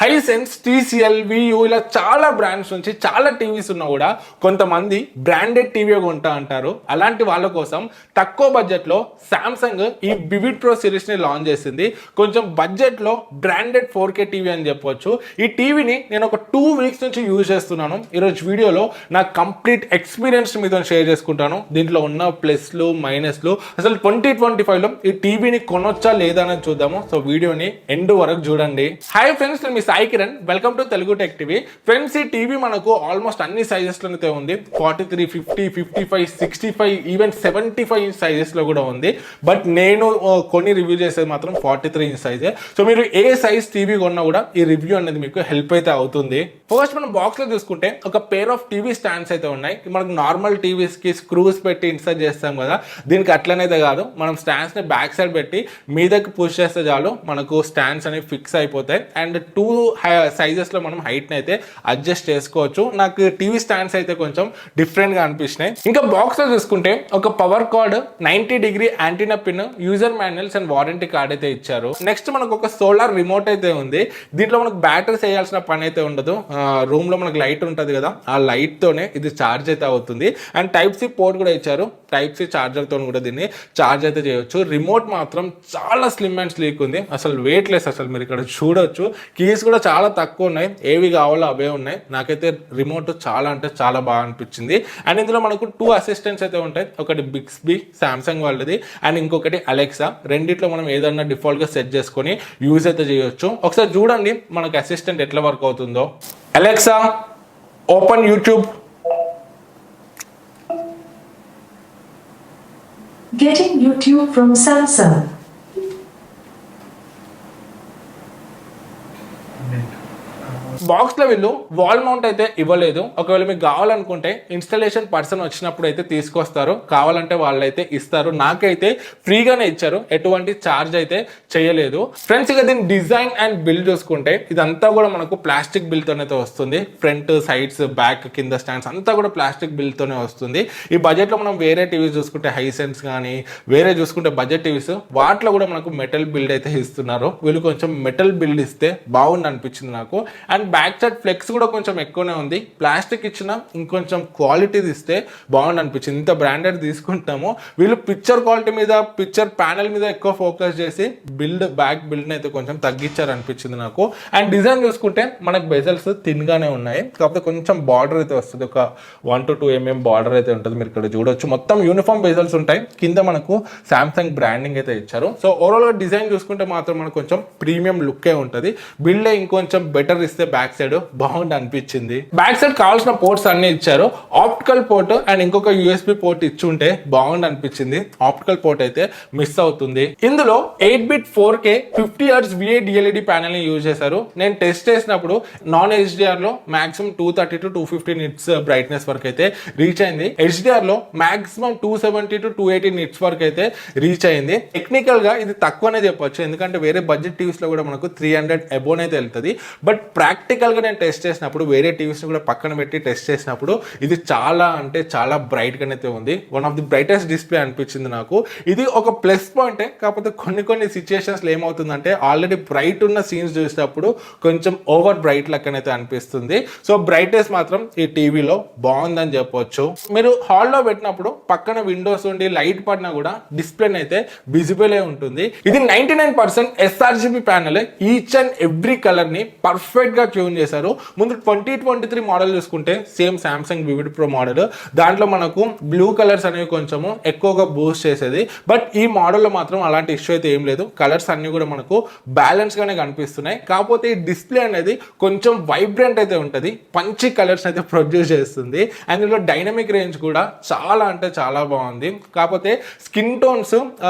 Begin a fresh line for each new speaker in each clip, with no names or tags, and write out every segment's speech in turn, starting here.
Hisense, TCL, వియూ ఇలా చాలా brands నుంచి చాలా టీవీస్ ఉన్నా కూడా కొంతమంది బ్రాండెడ్ టీవీ కొంటా అంటారు. అలాంటి వాళ్ళ కోసం తక్కువ బడ్జెట్లో సామ్సంగ్ ఈ వివిడ్ ప్రో సిరీస్ని లాంచ్ చేసింది. కొంచెం బడ్జెట్లో బ్రాండెడ్ 4K టీవీ అని చెప్పొచ్చు. ఈ టీవీని నేను ఒక 2 వీక్స్ నుంచి యూజ్ చేస్తున్నాను. ఈరోజు వీడియోలో నా కంప్లీట్ ఎక్స్పీరియన్స్ మీతో షేర్ చేసుకుంటాను. దీంట్లో ఉన్న ప్లస్లు మైనస్లు, అసలు 2025లో ఈ టీవీని కొనొచ్చా లేదా అని చూద్దాము. సో వీడియోని ఎండ్ వరకు చూడండి. హాయ్ ఫ్రెండ్స్, నేను మీ Sai Kiran. Welcome to Telugu tech TV. Friends, ఈ టీవీ మనకు ఆల్మోస్ట్ అన్ని సైజెస్లో అయితే ఉంది. 43, 50, 55, 65, ఈవెన్ 75 ఇంచ్ సైజెస్లో కూడా ఉంది. బట్ నేను కొన్ని రివ్యూ చేసేది మాత్రం 43 ఇంచ్ సైజే. సో మీరు ఏ సైజ్ టీవీ కొన్నా కూడా ఈ రివ్యూ అనేది మీకు హెల్ప్ అయితే అవుతుంది. ఫస్ట్ మనం బాక్స్లో చూసుకుంటే ఒక పేర్ ఆఫ్ టీవీ స్టాండ్స్ అయితే ఉన్నాయి. మనకు నార్మల్ టీవీస్కి స్క్రూస్ పెట్టి ఇన్సర్ట్ చేస్తాం కదా, దీనికి అట్లనైతే కాదు. మనం స్టాండ్స్ని బ్యాక్ సైడ్ పెట్టి మీదకి పుష్ చేస్తే చాలు మనకు స్టాండ్స్ అనేవి ఫిక్స్ అయిపోతాయి. అండ్ 2 సైజెస్లో మనం హైట్ని అయితే అడ్జస్ట్ చేసుకోవచ్చు. నాకు టీవీ స్టాండ్స్ అయితే కొంచెం డిఫరెంట్గా అనిపించినాయి. ఇంకా బాక్స్లో చూసుకుంటే ఒక power card, 90° antenna pin, user manuals and warranty card అయితే ఇచ్చారు. నెక్స్ట్ మనకు ఒక సోలార్ రిమోట్ అయితే ఉంది. దీంట్లో మనకు బ్యాటరీస్ వేయాల్సిన పని అయితే ఉండదు. రూమ్లో మనకు లైట్ ఉంటుంది కదా, ఆ లైట్తోనే ఇది ఛార్జ్ అయితే అవుతుంది. అండ్ టైప్ సి పోర్ట్ కూడా ఇచ్చారు. టైప్ సి ఛార్జర్తో కూడా దీన్ని ఛార్జ్ అయితే చేయొచ్చు. రిమోట్ మాత్రం చాలా స్లిమ్ అండ్ స్లీక్ ఉంది. అసలు వెయిట్ లెస్. అసలు మీరు ఇక్కడ చూడొచ్చు, కీస్ కూడా చాలా తక్కువ ఉన్నాయి. ఏవి కావాలో అవే ఉన్నాయి. నాకైతే రిమోట్ చాలా అంటే చాలా బాగా అనిపించింది. అండ్ ఇందులో మనకు 2 అసిస్టెంట్స్ అయితే ఉంటాయి. ఒకటి బిక్స్బీ సామ్సంగ్ వాళ్ళది, అండ్ ఇంకొకటి అలెక్సా. రెండిట్లో మనం ఏదన్నా డిఫాల్ట్గా సెట్ చేసుకొని యూజ్ అయితే చేయొచ్చు. ఒకసారి చూడండి మనకు అసిస్టెంట్ ఎట్లా వర్క్ అవుతుందో. Alexa, open YouTube.
Getting YouTube from Samsung.
బాక్స్లో వీళ్ళు వాల్ మౌంట్ అయితే ఇవ్వలేదు. ఒకవేళ మీకు కావాలనుకుంటే ఇన్స్టాలేషన్ పర్సన్ వచ్చినప్పుడు అయితే తీసుకొస్తారు, కావాలంటే వాళ్ళైతే ఇస్తారు. నాకైతే ఫ్రీగానే ఇచ్చారు, ఎటువంటి ఛార్జ్ అయితే చేయలేదు. ఫ్రెండ్స్, ఇక దీని డిజైన్ అండ్ బిల్డ్ చూసుకుంటే ఇదంతా కూడా మనకు ప్లాస్టిక్ బిల్డ్తోనైతే వస్తుంది. ఫ్రంట్, సైడ్స్, బ్యాక్, కింద స్టాండ్స్ అంతా కూడా ప్లాస్టిక్ బిల్డ్తోనే వస్తుంది. ఈ బడ్జెట్లో మనం వేరే టీవీస్ చూసుకుంటే హైసెన్స్ కానీ వేరే చూసుకుంటే బడ్జెట్ టీవీస్ వాటిలో కూడా మనకు మెటల్ బిల్డ్ అయితే ఇస్తున్నారు. వీళ్ళు కొంచెం మెటల్ బిల్డ్ ఇస్తే బాగుంది అనిపించింది నాకు. అండ్ బ్యాక్ సైడ్ ఫ్లెక్స్ కూడా కొంచెం ఎక్కువనే ఉంది. ప్లాస్టిక్ ఇచ్చిన ఇంకొంచెం క్వాలిటీది ఇస్తే బాగుంది అనిపించింది. ఇంత బ్రాండెడ్ తీసుకుంటాము, వీళ్ళు పిక్చర్ క్వాలిటీ మీద, పిక్చర్ ప్యానెల్ మీద ఎక్కువ ఫోకస్ చేసి బ్యాక్ బిల్డ్ని అయితే కొంచెం తగ్గించారు అనిపించింది నాకు. అండ్ డిజైన్ చూసుకుంటే మనకు బెజల్స్ థిన్గానే ఉన్నాయి, కాకపోతే కొంచెం బార్డర్ అయితే వస్తుంది. ఒక 1 to 2 mm బార్డర్ అయితే ఉంటుంది. మీరు ఇక్కడ చూడొచ్చు, మొత్తం యూనిఫామ్ బెజల్స్ ఉంటాయి. కింద మనకు సామ్సంగ్ బ్రాండింగ్ అయితే ఇచ్చారు. సో ఓవరాల్గా డిజైన్ చూసుకుంటే మాత్రం మనకు కొంచెం ప్రీమియం లుక్కే ఉంటుంది. బిల్డ్ ఇంకొంచెం బెటర్ ఇస్తే బ్యాక్ సైడ్ బాగుంది అనిపించింది. బ్యాక్ సైడ్ కావాల్సిన పోర్ట్స్ అన్ని ఇచ్చారు. ఆప్టికల్ పోర్ట్ అండ్ ఇంకొక USB పోర్ట్ ఇచ్చుంటే బాగుంది అనిపించింది. ఆప్టికల్ పోర్ట్ అయితే మిస్ అవుతుంది. ఇందులో 8-bit 4K 50Hz VID LED panel ని యూజ్ చేశారు. నేను టెస్ట్ చేసినప్పుడు నాన్ HDR లో మాక్సిమం 230 to 250 నిట్స్ బ్రైట్నెస్ వరకు అయితే రీచ్ అయింది. HDR లో మాక్సిమం 270 to 280 నిట్స్ వరకు అయితే రీచ్ అయింది. టెక్నికల్ గా ఇది తక్కువనే చెప్పొచ్చు, ఎందుకంటే వేరే బడ్జెట్ టీవీస్ లో కూడా మనకు 300 అబోన్ అయితే వెళ్తుంది. బట్ ప్రాక్టికల్ గా నేను టెస్ట్ చేసినప్పుడు, వేరే టీవీస్ కూడా పక్కన పెట్టి టెస్ట్ చేసినప్పుడు ఇది చాలా అంటే చాలా బ్రైట్ గానైతే ఉంది. One of the brightest display అనిపించింది నాకు. ఇది ఒక ప్లస్ పాయింటే. కాకపోతే కొన్ని సిచ్యుయేషన్స్ లో ఏమవుతుందంటే ఆల్రెడీ బ్రైట్ ఉన్న సీన్స్ చూసినప్పుడు కొంచెం ఓవర్ బ్రైట్ లెక్కనైతే అనిపిస్తుంది. సో బ్రైట్నెస్ మాత్రం ఈ టీవీలో బాగుందని చెప్పొచ్చు. మీరు హాల్లో పెట్టినప్పుడు పక్కన విండోస్ ఉండి లైట్ పడినా కూడా డిస్ప్లే అయితే విజిబుల్ ఏ ఉంటుంది. ఇది 99% sRGB panel. Each and every colour ని పర్ఫెక్ట్ గా ట్యూన్ చేశారు. ముందు 2023 మోడల్ చూసుకుంటే same Samsung vivid pro model, దాంట్లో మనకు బ్లూ కలర్స్ అనేవి కొంచెము ఎక్కువగా బూస్ట్ చేసేది. బట్ ఈ మోడల్లో మాత్రం అలాంటి ఇష్యూ అయితే ఏం లేదు. కలర్స్ అన్ని కూడా మనకు బ్యాలెన్స్ గానే కనిపిస్తున్నాయి. కాకపోతే ఈ డిస్ప్లే అనేది కొంచెం వైబ్రెంట్ అయితే ఉంటుంది, పంచి కలర్స్ అయితే ప్రొడ్యూస్ చేస్తుంది. అండ్ ఇందులో డైనమిక్ రేంజ్ కూడా చాలా అంటే చాలా బాగుంది. కాకపోతే స్కిన్ టోన్స్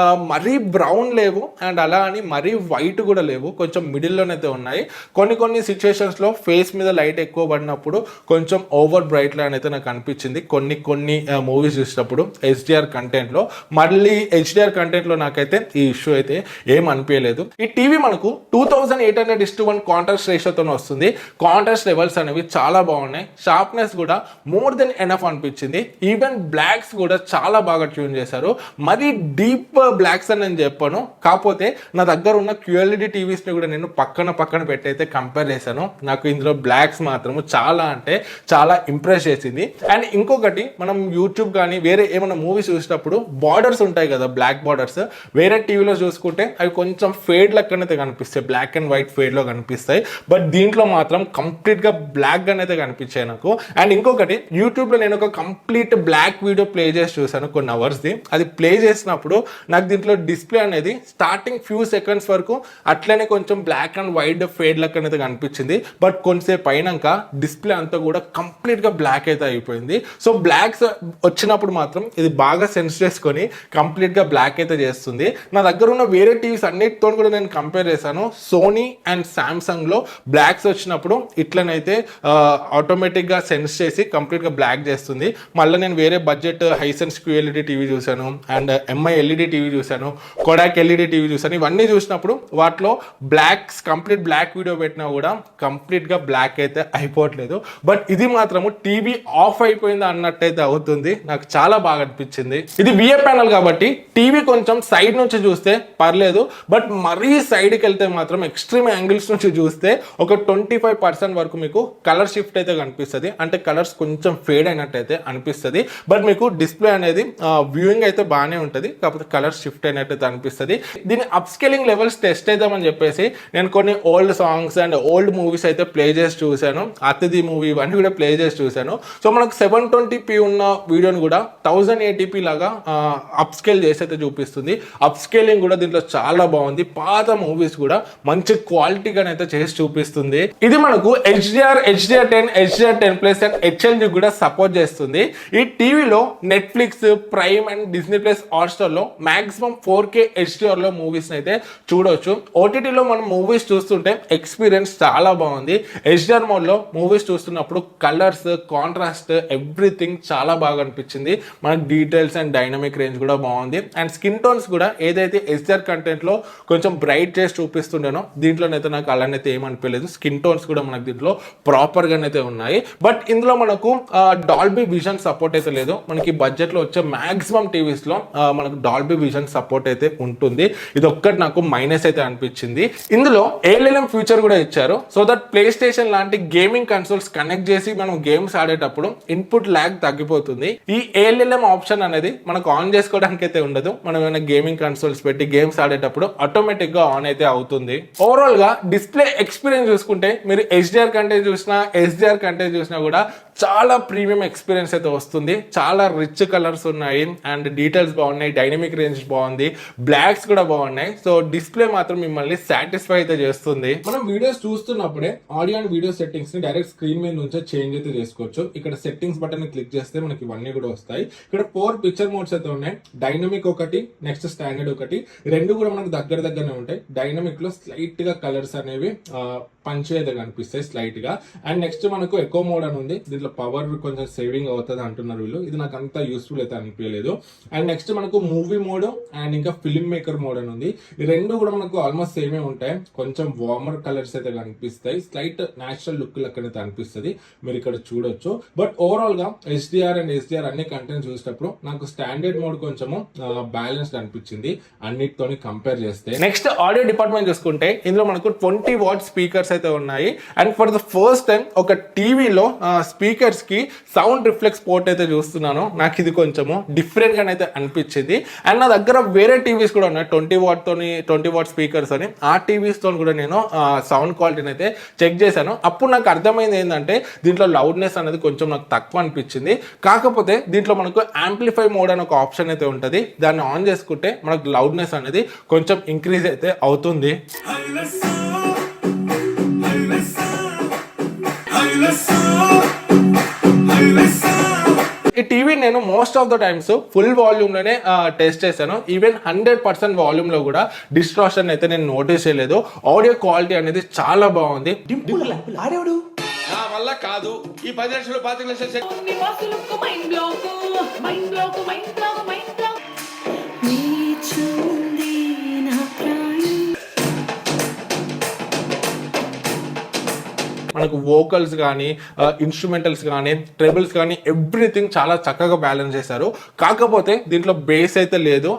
మరీ బ్రౌన్ లేవు, అండ్ అలా అని మరీ వైట్ కూడా లేవు, కొంచెం మిడిల్లోనైతే ఉన్నాయి. కొన్ని సిచ్యువేషన్స్ లో ఫేస్ మీద లైట్ ఎక్కువ పడినప్పుడు కొంచెం ఓవర్ బ్రైట్ లా అయితే నాకు అనిపించింది కొన్ని మూవీస్ చూసినప్పుడు HDR కంటెంట్ లో. మళ్ళీ HDR కంటెంట్ లో నాకైతే ఈ ఇష్యూ అయితే ఏం అనిపించలేదు. ఈ టీవీ మనకు 2800:1 కాంట్రాస్ట్ రేషియోతో వస్తుంది. కాంట్రాస్ట్ లెవెల్స్ అనేవి చాలా బాగున్నాయి. షార్ప్నెస్ కూడా మోర్ దెన్ ఎనఫ్ అనిపించింది. ఈవెన్ బ్లాక్స్ కూడా చాలా బాగా ట్యూన్ చేశారు. మరి డీప్ బ్లాక్స్ అని నేను చెప్పాను, కాకపోతే నా దగ్గర ఉన్న QLED టీవీస్ ని కూడా నేను పక్కన పెట్టి అయితే కంపేర్ చేశాను. నాకు ఇందులో బ్లాక్స్ మాత్రము చాలా అంటే చాలా ఇంప్రెస్ చేసింది. అండ్ ఇంకొకటి, మనం యూట్యూబ్ కానీ వేరే ఏమైనా మూవీస్ చూసినప్పుడు బార్డర్స్ ఉంటాయి కదా, బ్లాక్ బార్డర్స్, వేరే టీవీలో చూసుకుంటే అవి కొంచెం ఫేడ్ లెక్కనైతే కనిపిస్తాయి, బ్లాక్ అండ్ వైట్ ఫేడ్ లో కనిపిస్తాయి. బట్ దీంట్లో మాత్రం కంప్లీట్ గా బ్లాక్ గానే అయితే కనిపించాయి నాకు. అండ్ ఇంకొకటి, యూట్యూబ్ లో నేను ఒక కంప్లీట్ బ్లాక్ వీడియో ప్లే చేసి చూసాను కొన్ని అవర్స్ ది. అది ప్లే చేసినప్పుడు నాకు దీంట్లో డిస్ప్లే అనేది స్టార్టింగ్ ఫ్యూ సెకండ్స్ వరకు అట్లనే కొంచెం బ్లాక్ అండ్ వైట్ ఫేడ్ లెక్క అనేది కనిపించింది. బట్ కొంతసేపు అయినాక డిస్ప్లే అంతా కూడా కంప్లీట్ గా బ్లాక్ అయితే అయిపోయింది. సో బ్లాక్స్ వచ్చినప్పుడు మాత్రం ఇది బాగా సెన్స్ చేసుకొని కంప్లీట్ గా బ్లాక్ అయితే చేస్తుంది. నా దగ్గర ఉన్న వేరే టీవీస్ అన్నిటితో కూడా నేను కంపేర్ చేశాను. సోనీ అండ్ సామ్సంగ్ లో బ్లాక్స్ వచ్చినప్పుడు ఇట్లనైతే ఆటోమేటిక్ గా సెన్స్ చేసి కంప్లీట్ గా బ్లాక్ చేస్తుంది. మళ్ళీ నేను వేరే బడ్జెట్ హైసెన్స్ QLED టీవీ చూశాను, అండ్ MI LED టీవీ చూశాను, కొడాక్ LED టీవీ చూశాను. ఇవన్నీ చూసినప్పుడు వాటిలో బ్లాక్స్ కంప్లీట్ బ్లాక్ వీడియో పెట్టినా కూడా కంప్లీట్ గా బ్లాక్ అయితే అయిపోవట్లేదు. బట్ ఇది మాత్రము టీవీ ఆఫ్ అయిపోయింది అన్నట్టయితే అవుతుంది. నాకు చాలా బాగా అనిపించింది. ఇది VA ప్యానల్ కాబట్టి టీవీ కొంచెం సైడ్ నుంచి చూస్తే పర్లేదు, బట్ మరీ సైడ్కి వెళ్తే మాత్రం ఎక్స్ట్రీమ్ యాంగిల్స్ నుంచి చూస్తే ఒక 25% వరకు మీకు కలర్ షిఫ్ట్ అయితే కనిపిస్తుంది. అంటే కలర్స్ కొంచెం ఫేడ్ అయినట్టయితే అనిపిస్తుంది. బట్ మీకు డిస్ప్లే అనేది వ్యూయింగ్ అయితే బాగానే ఉంటుంది, కాకపోతే కలర్ షిఫ్ట్ అయినట్టయితే అనిపిస్తుంది. దీని అప్స్కేలింగ్ లెవెల్స్ టెస్ట్ చేద్దామని చెప్పేసి నేను కొన్ని old songs and old movies అయితే ప్లే చేసి చూశాను. అతిథి మూవీ ఇవన్నీ కూడా ప్లే చేసి చూశాను. సో మనకు 720p ఉన్న వీడియోని కూడా 1080p లాగా అప్స్కేల్ చేసి అయితే చూపిస్తుంది. అప్స్కేలింగ్ కూడా దీంట్లో చాలా బాగుంది. పాత మూవీస్ కూడా మంచి క్వాలిటీగానైతే చేసి చూపిస్తుంది. ఇది మనకు HDR10, HDR10+ అండ్ HLG కూడా సపోర్ట్ చేస్తుంది. ఈ టీవీలో Netflix, prime and Disney+ Hotstar లో మాక్సిమం 4K HDR లో మూవీస్ అయితే చూడొచ్చు. OTTలో మనం మూవీస్ చూస్తుంటే ఎక్స్పీరియన్స్ చాలా బాగుంది. HDR మోడ్ లో మూవీస్ చూస్తున్నప్పుడు కలర్స్, కాంట్రాస్ట్, ఎవ్రీథింగ్ చాలా బాగా అనిపించింది. మనకి డీటెయిల్స్ అండ్ డైనమిక్ రేంజ్ కూడా బాగుంది. అండ్ స్కిన్ టోన్స్ కూడా ఏదైతే HDR కంటెంట్ లో కొంచెం బ్రైట్ చేసి చూపిస్తుండేనో దీంట్లోనైతే నాకు అలానైతే ఏమనిపించలేదు. స్కిన్ టోన్స్ కూడా మనకి దీంట్లో ప్రాపర్ గానైతే ఉన్నాయి. బట్ ఇందులో మనకు డాల్బీ విజన్ సపోర్ట్ అయితే లేదు. మనకి బడ్జెట్ లో వచ్చే మాక్సిమం టీవీస్ లో మనకు డాల్బీ విజన్ సపోర్ట్ అయితే ఉంటుంది. ఇది ఒక్కటి నాకు మైనస్ అయితే అనిపించింది. ఇందులో ALLM ఫ్యూచర్ కూడా ఇచ్చారు. సో దట్ ప్లే స్టేషన్ లాంటి గేమింగ్ కన్సోల్స్ కనెక్ట్ చేసి మనం గేమ్స్ ఆడేటప్పుడు ఇన్పుట్ ల్యాగ్ తగ్గిపోతుంది. ఈ ALLM ఆప్షన్ అనేది మనకు ఆన్ చేసుకోవడానికి అయితే ఉండదు. మనం ఏమైనా గేమింగ్ కన్సోల్స్ పెట్టి గేమ్స్ ఆడేటప్పుడు ఆటోమేటిక్ గా ఆన్ అయితే అవుతుంది. ఓవరాల్ గా డిస్ప్లే ఎక్స్పీరియన్స్ చూసుకుంటే మీరు HDR కంటెంట్ చూసినా, SDR కంటెంట్ చూసినా కూడా చాలా ప్రీమియం ఎక్స్పీరియన్స్ అయితే వస్తుంది. చాలా రిచ్ కలర్స్ ఉన్నాయి అండ్ డీటెయిల్స్ బాగున్నాయి, డైనమిక్ రేంజ్ బాగుంది, బ్లాక్స్ కూడా బాగున్నాయి. సో డిస్ప్లే మాత్రం మిమ్మల్ని సాటిస్ఫై అయితే చేస్తుంది. మనం వీడియోస్ చూస్తున్నప్పుడే ఆడియో అండ్ వీడియో సెట్టింగ్స్ ని డైరెక్ట్ స్క్రీన్ మీద నుంచే చేంజ్ అయితే చేసుకోవచ్చు. ఇక్కడ సెట్టింగ్స్ బటన్ ని క్లిక్ చేస్తే మనకి ఇవన్నీ కూడా వస్తాయి. ఇక్కడ 4 పిక్చర్ మోడ్స్ అయితే ఉన్నాయి. డైనమిక్ ఒకటి, నెక్స్ట్ స్టాండర్డ్ ఒకటి, రెండు కూడా మనకు దగ్గరనే ఉంటాయి. డైనమిక్ లో స్లైట్ గా కలర్స్ అనేవి పంచ్ అయితే కనిపిస్తాయి స్లైట్ గా. అండ్ నెక్స్ట్ మనకు ఎకో మోడ్ అని ఉంది. దీంట్లో పవర్ కొంచెం సేవింగ్ అవుతుంది అంటున్నారు వీళ్ళు. ఇది నాకు అంత యూస్ఫుల్ అయితే అనిపించలేదు. అండ్ నెక్స్ట్ మనకు మూవీ మోడ్ అండ్ ఇంకా ఫిల్మ్ మేకర్ మోడ్ అని ఉంది. ఈ రెండు కూడా మనకు ఆల్మోస్ట్ సేమే ఉంటాయి. కొంచెం వార్మర్ కలర్స్ అయితే కనిపిస్తాయి. స్లైట్ నేచురల్ లుక్ లెక్కనైతే అనిపిస్తుంది, మీరు ఇక్కడ చూడొచ్చు. బట్ ఓవరాల్ గా HDR అండ్ SDR అన్ని కంటెంట్ చూసేటప్పుడు నాకు స్టాండర్డ్ మోడ్ కొంచెము బ్యాలెన్స్డ్ అనిపించింది అన్నిటితోని కంపేర్ చేస్తే. నెక్స్ట్ ఆడియో డిపార్ట్మెంట్ చూసుకుంటే ఇందులో మనకు 20 వాట్ స్పీకర్స్ అయితే ఉన్నాయి. And for the first time ఒక టీవీలో స్పీకర్స్ కి సౌండ్ రిఫ్లెక్స్ పోర్ట్ అయితే చూస్తున్నాను. నాకు ఇది కొంచెము డిఫరెంట్ గా అయితే అనిపించింది. అండ్ నా దగ్గర వేరే టీవీస్ కూడా ఉన్నాయి 20 వాట్ స్పీకర్స్ అని. ఆ టీవీస్ తో కూడా నేను సౌండ్ క్వాలిటీని అయితే చెక్ చేశాను. అప్పుడు నాకు అర్థమైంది ఏంటంటే దీంట్లో లౌడ్నెస్ అనేది కొంచెం నాకు తక్కువ అనిపించింది. కాకపోతే దీంట్లో మనకు యాంప్లిఫై మోడ్ అని ఒక ఆప్షన్ అయితే ఉంటుంది. దాన్ని ఆన్ చేసుకుంటే మనకు లౌడ్నెస్ అనేది కొంచెం ఇంక్రీజ్ అయితే అవుతుంది. ఈ టీవీ నేను most of the times full volume లోనే టెస్ట్ చేశాను. ఈవెన్ 100% వాల్యూమ్ లో కూడా డిస్ట్రాక్షన్ అయితే నేను నోటీస్ చేయలేదు. ఆడియో క్వాలిటీ అనేది చాలా బాగుంది.
ఆడేవాడు
నా వల్ల కాదు ఈ 10 లక్షలు 25 లక్షలు సెట్
నివాసులకు mind block mind block mind block mind block నీచుంది నా ప్రాణం.
మనకు వోకల్స్ కానీ ఇన్స్ట్రుమెంటల్స్ కానీ ట్రెబుల్స్ కానీ ఎవ్రీథింగ్ చాలా చక్కగా బ్యాలెన్స్ చేశారు. కాకపోతే దీంట్లో బేస్ అయితే లేదు.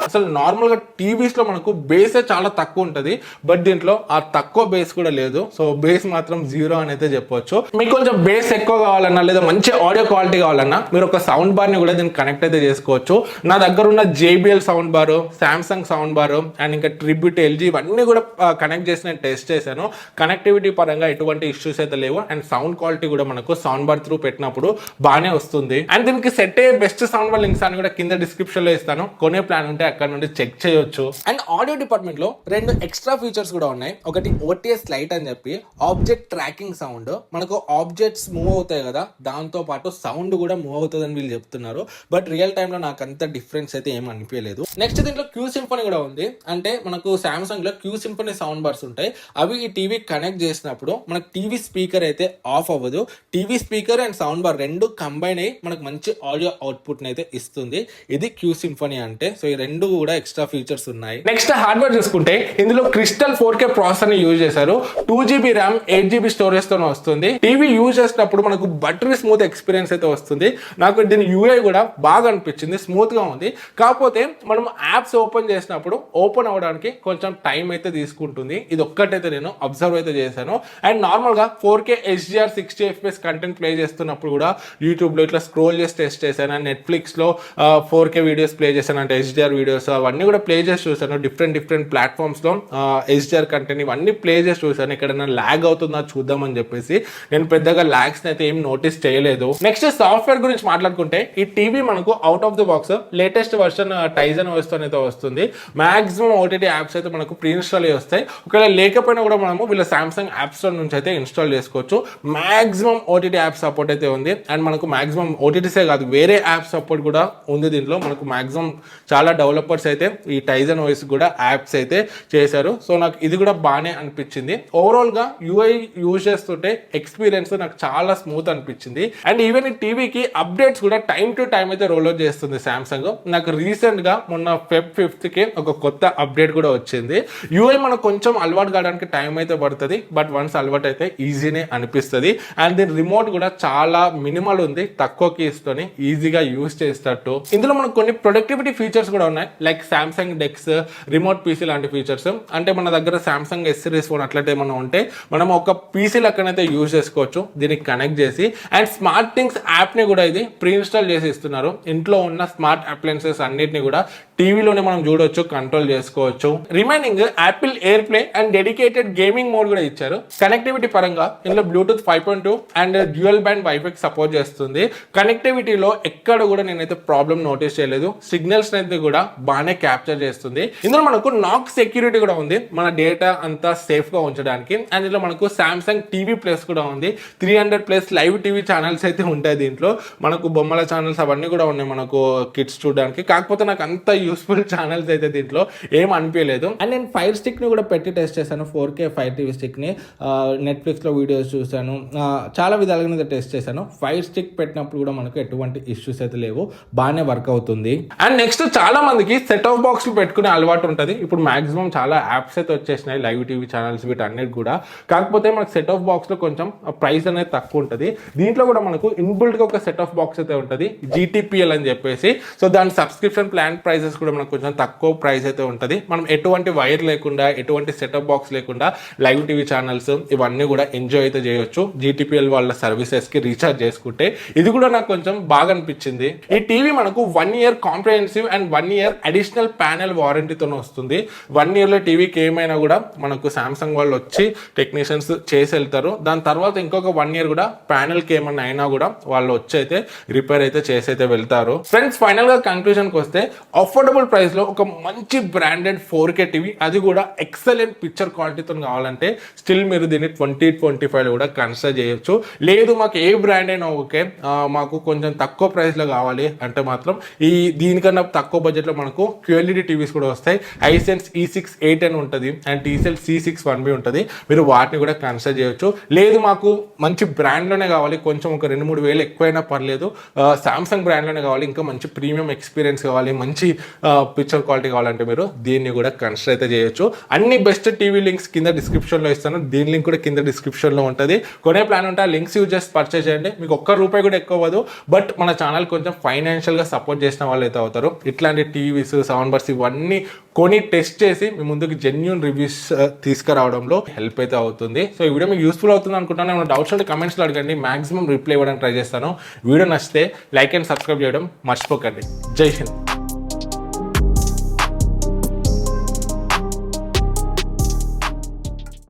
అసలు నార్మల్గా టీవీస్లో మనకు బేసే చాలా తక్కువ ఉంటుంది, బట్ దీంట్లో ఆ తక్కువ బేస్ కూడా లేదు. సో బేస్ మాత్రం 0 అని అయితే చెప్పొచ్చు. మీకు కొంచెం బేస్ ఎక్కువ కావాలన్నా లేదా మంచి ఆడియో క్వాలిటీ కావాలన్నా మీరు ఒక సౌండ్ బార్ని కూడా దీన్ని కనెక్ట్ అయితే చేసుకోవచ్చు. నా దగ్గర ఉన్న JBL sound bar, Samsung sound bar and ఇంకా ట్రిబ్యూట్ LG ఇవన్నీ కూడా కనెక్ట్ చేసి నేను టెస్ట్ చేశాను. కనెక్టివిటీ పరంగా ఎటువంటి ఇష్యూస్ అయితే లేవు. అండ్ సౌండ్ క్వాలిటీ కూడా మనకు సౌండ్ బార్ త్రూ పెట్టినప్పుడు బాగానే వస్తుంది. అండ్ దీనికి సెట్ అయ్యే బెస్ట్ సౌండ్ బార్ లింక్స్ అని కూడా కింద డిస్క్రిప్షన్ లో ఇస్తాను. కొనే ప్లాన్ ఉంటే అక్కడ నుండి చెక్ చేయొచ్చు. అండ్ ఆడియో డిపార్ట్మెంట్ లో 2 ఎక్స్ట్రా ఫీచర్స్ కూడా ఉన్నాయి. ఒకటి OTS లైట్ అని చెప్పి ఆబ్జెక్ట్ ట్రాకింగ్ సౌండ్. మనకు ఆబ్జెక్ట్స్ మూవ్ అవుతాయి కదా, దాంతో పాటు సౌండ్ కూడా మూవ్ అవుతుంది అని వీళ్ళు చెప్తున్నారు. బట్ రియల్ టైమ్ లో నాకు అంత డిఫరెన్స్ అయితే ఏం అనిపించలేదు. నెక్స్ట్ దీంట్లో Q Symphony కూడా ఉంది. అంటే మనకు సామ్సంగ్ లో Q Symphony సౌండ్ బార్స్ ఉంటాయి. అవి ఈ టీవీ కనెక్ట్ చేసినప్పుడు మనకు టీవీ స్పీకర్ అయితే ఆఫ్ అవ్వదు. TV speaker and sound bar రెండు కంబైన్ అయ్యి మనకు మంచి ఆడియో అవుట్పుట్ అయితే ఇస్తుంది. ఇది Q Symphony అంటే. సో ఈ రెండు కూడా ఎక్స్ట్రా ఫీచర్స్ ఉన్నాయి. నెక్స్ట్ హార్డ్వేర్ చూసుకుంటే ఇందులో క్రిస్టల్ 4K ప్రాసెసర్ ని యూజ్ చేశారు. 2GB RAM 8GB స్టోరేజ్ తో వస్తుంది. టీవీ యూజ్ చేసినప్పుడు మనకు బటరీ స్మూత్ ఎక్స్పీరియన్స్ అయితే వస్తుంది. నాకు దీని UI కూడా బాగా అనిపించింది, స్మూత్ గా ఉంది. కాకపోతే మనం యాప్స్ ఓపెన్ చేసినప్పుడు ఓపెన్ అవడానికి కొంచెం టైం అయితే తీసుకుంటుంది. ఇది ఒక్కటైతే నేను అబ్జర్వ్ అయితే చేశాను. అండ్ నార్మల్ గా 4K HDR 60 FPS content play చేస్తున్నప్పుడు కూడా యూట్యూబ్ లో ఇట్లా స్క్రోల్ చేసి టెస్ట్ చేశాను. అండ్ నెట్ఫ్లిక్స్ లో 4K వీడియోస్ ప్లే చేశాను, అంటే HDR వీడియోస్ అవన్నీ కూడా ప్లే చేసి చూసాను. డిఫరెంట్ ప్లాట్ఫామ్స్ లో HDR కంటెంట్ ఇవన్నీ ప్లే చేసి చూసాను. ఎక్కడైనా ల్యాగ్ అవుతుందా చూద్దామని చెప్పేసి నేను పెద్దగా ల్యాగ్స్ అయితే ఏం నోటీస్ చేయలేదు. నెక్స్ట్ సాఫ్ట్వేర్ గురించి మాట్లాడుకుంటే ఈ టీవీ మనకు out of the box latest version Tizen OS తో అయితే వస్తుంది. మాక్సిమం OTT యాప్స్ అయితే మనకు ప్రీ ఇన్స్టాల్ అయ్యి వస్తాయి. ఒకవేళ లేకపోయినా కూడా మనము వీళ్ళ సామ్సంగ్ యాప్ స్టోర్ నుంచి అయితే ఇన్స్టాల్ చేసుకోవచ్చు. మాక్సిమం OTT యాప్ సపోర్ట్ అయితే ఉంది. అండ్ మనకు మాక్సిమం OTTసే కాదు, వేరే యాప్ సపోర్ట్ కూడా ఉంది దీంట్లో. మనకు మాక్సిమం చాలా డెవలపర్స్ అయితే ఈ Tizen OS కూడా యాప్స్ అయితే చేశారు. సో నాకు ఇది కూడా బాగానే అనిపించింది. ఓవరాల్ గా UI యూజ్ చేస్తుంటే ఎక్స్పీరియన్స్ నాకు చాలా స్మూత్ అనిపించింది. అండ్ ఈవెన్ ఈ టీవీకి అప్డేట్స్ కూడా టైం టు టైం అయితే రోల్ అవుట్ చేస్తుంది సామ్సంగ్. నాకు రీసెంట్ గా మొన్న Feb 5th కి ఒక కొత్త అప్డేట్ కూడా వచ్చింది. UI మనకు కొంచెం అలవాటు కావడానికి టైం అయితే పడుతుంది, బట్ వన్స్ అలవాటు అయితే ఈజీనే అనిపిస్తుంది. అండ్ దీని రిమోట్ కూడా చాలా మినిమల్ ఉంది, తక్కువ కీస్ తోని ఈజీగా యూజ్ చేసేటట్టు. ఇందులో మనకు కొన్ని ప్రొడక్టివిటీ ఫీచర్స్ కూడా ఉన్నాయి, like Samsung dex, remote PC లాంటి ఫీచర్స్. అంటే మన దగ్గర సామ్సంగ్ S సిరీస్ ఫోన్ అట్లయితే మనం ఉంటే మనం ఒక PC లెక్కనైతే యూజ్ చేసుకోవచ్చు దీనికి కనెక్ట్ చేసి. అండ్ స్మార్ట్ థింగ్స్ యాప్ ని కూడా ఇది ప్రీ ఇన్స్టాల్ చేసి ఇస్తున్నారు. ఇంట్లో ఉన్న స్మార్ట్ అప్లయన్సెస్ అన్నిటిని కూడా టీవీలోనే మనం చూడొచ్చు, కంట్రోల్ చేసుకోవచ్చు. Remaining Apple air play and dedicated gaming mode కూడా ఇచ్చారు. కనెక్టివిటీ పరంగా ఇందులో Bluetooth 5.2 and dual band wifi support చేస్తుంది. కనెక్టివిటీలో ఎక్కడ కూడా నేనైతే ప్రాబ్లం నోటీస్ చేయలేదు. సిగ్నల్స్ అయితే కూడా బాగానే క్యాప్చర్ చేస్తుంది. ఇందులో మనకు నాక్ సెక్యూరిటీ కూడా ఉంది, మన డేటా అంతా సేఫ్ గా ఉంచడానికి. అండ్ ఇందులో మనకు సామ్సంగ్ టీవీ ప్లస్ కూడా ఉంది. 300+ లైవ్ టీవీ ఛానల్స్ అయితే ఉంటాయి దీంట్లో. మనకు బొమ్మల ఛానల్స్ అవన్నీ కూడా ఉన్నాయి మనకు కిడ్స్ చూడడానికి. కాకపోతే నాకు అంత యూస్ఫుల్ ఛానల్స్ అయితే దీంట్లో ఏం అనిపించలేదు. అండ్ నేను ఫైర్ స్టిక్ ని కూడా పెట్టి టెస్ట్ చేశాను. 4K ఫైర్ టీవీ స్టిక్ ని నెట్ఫ్లిక్స్ లో వీడియోస్ చూసాను, చాలా విధాలుగా టెస్ట్ చేశాను. ఫైర్ స్టిక్ పెట్టినప్పుడు కూడా మనకు ఎటువంటి ఇష్యూస్ అయితే లేవు, బాగానే వర్క్ అవుతుంది. అండ్ నెక్స్ట్ చాలా మందికి సెట్ ఆఫ్ బాక్స్ పెట్టుకునే అలవాటు ఉంటుంది. ఇప్పుడు మాక్సిమం చాలా యాప్స్ అయితే వచ్చేసినాయి, లైవ్ టీవీ ఛానల్స్ వీటన్నిటి కూడా. కాకపోతే మనకు సెట్ ఆఫ్ బాక్స్ లో కొంచెం ప్రైస్ అనేది తక్కువ ఉంటుంది. దీంట్లో కూడా మనకు ఇన్బిల్ట్ గా ఒక సెట్ ఆఫ్ బాక్స్ అయితే ఉంటుంది, GTPL అని చెప్పేసి. సో దాని సబ్స్క్రిప్షన్ ప్లాన్ ప్రైసెస్ కూడా మనకు కొంచెం తక్కువ ప్రైస్ అయితే ఉంటుంది. మనం ఎటువంటి వైర్ లేకుండా, ఎటువంటి సెట్ ఆఫ్ బాక్స్ లేకుండా లైవ్ టీవీ ఛానల్స్ ఇవన్నీ కూడా ఎంజాయ్ అయితే చేయొచ్చు GTPL వాళ్ళ సర్వీసెస్ కి రీఛార్జ్ చేసుకుంటే. ఇది కూడా నాకు కొంచెం బాగా అనిపించింది. ఈ టీవీ మనకు 1 year comprehensive and 1 year additional panel వారంటీతో వస్తుంది. 1 year లో టీవీకి ఏమైనా కూడా మనకు సామ్సంగ్ వాళ్ళు వచ్చి టెక్నీషియన్స్ చేసి వెళ్తారు. దాని తర్వాత ఇంకొక 1 year కూడా ప్యానెల్ కి ఏమన్నా అయినా కూడా వాళ్ళు వచ్చి అయితే రిపేర్ అయితే చేసి అయితే వెళ్తారు. ఫ్రెండ్స్, ఫైనల్ గా కంక్లూజన్ కి వస్తే, అఫోర్డబుల్ అఫోర్డబుల్ ప్రైస్లో ఒక మంచి బ్రాండెడ్ 4K టీవీ, అది కూడా ఎక్సలెంట్ పిక్చర్ క్వాలిటీతో కావాలంటే స్టిల్ మీరు దీన్ని 2025లో కూడా కన్సిడర్ చేయొచ్చు. లేదు మాకు ఏ బ్రాండ్ అయినా ఓకే, మాకు కొంచెం తక్కువ ప్రైస్లో కావాలి అంటే మాత్రం దీనికన్నా తక్కువ బడ్జెట్లో మనకు QLED టీవీస్ కూడా వస్తాయి. హైసెన్స్ E6 అని ఉంటుంది అండ్ TCL C6-1B ఉంటుంది. మీరు వాటిని కూడా కన్సిడర్ చేయొచ్చు. లేదు మాకు మంచి బ్రాండ్లోనే కావాలి, కొంచెం ఒక 2-3 వేలు ఎక్కువైనా పర్లేదు, సామ్సంగ్ బ్రాండ్లోనే కావాలి, ఇంకా మంచి ప్రీమియం ఎక్స్పీరియన్స్ కావాలి, మంచి పిక్చర్ క్వాలిటీ కావాలంటే మీరు దీన్ని కూడా కన్సిడర్ అయితే చేయొచ్చు. అన్ని బెస్ట్ టీవీ లింక్స్ కింద డిస్క్రిప్షన్లో ఇస్తాను, దీని లింక్ కూడా కింద డిస్క్రిప్షన్లో ఉంటుంది. కొనే ప్లాన్ ఉంటే ఆ లింక్స్ యూజ్ చేసి పర్చేస్ చేయండి. మీకు ₹1 కూడా ఎక్కువ అవ్వదు, బట్ మన ఛానల్ కొంచెం ఫైనాన్షియల్గా సపోర్ట్ చేసిన వాళ్ళు అయితే అవుతారు. ఇట్లాంటి టీవీస్, సౌండ్ బార్స్ ఇవన్నీ కొని టెస్ట్ చేసి మీ ముందుకు జెన్యూన్ రివ్యూస్ తీసుకురావడంలో హెల్ప్ అయితే అవుతుంది. సో ఈ వీడియో మీకు యూస్ఫుల్ అవుతుంది అనుకుంటాను. ఏమైనా డౌట్స్ ఉంటే కమెంట్స్లో అడగండి, మాక్సిమం రిప్లై ఇవ్వడానికి ట్రై చేస్తాను. వీడియో నచ్చితే లైక్ అండ్ సబ్స్క్రైబ్ చేయడం మర్చిపోకండి. జై హింద్.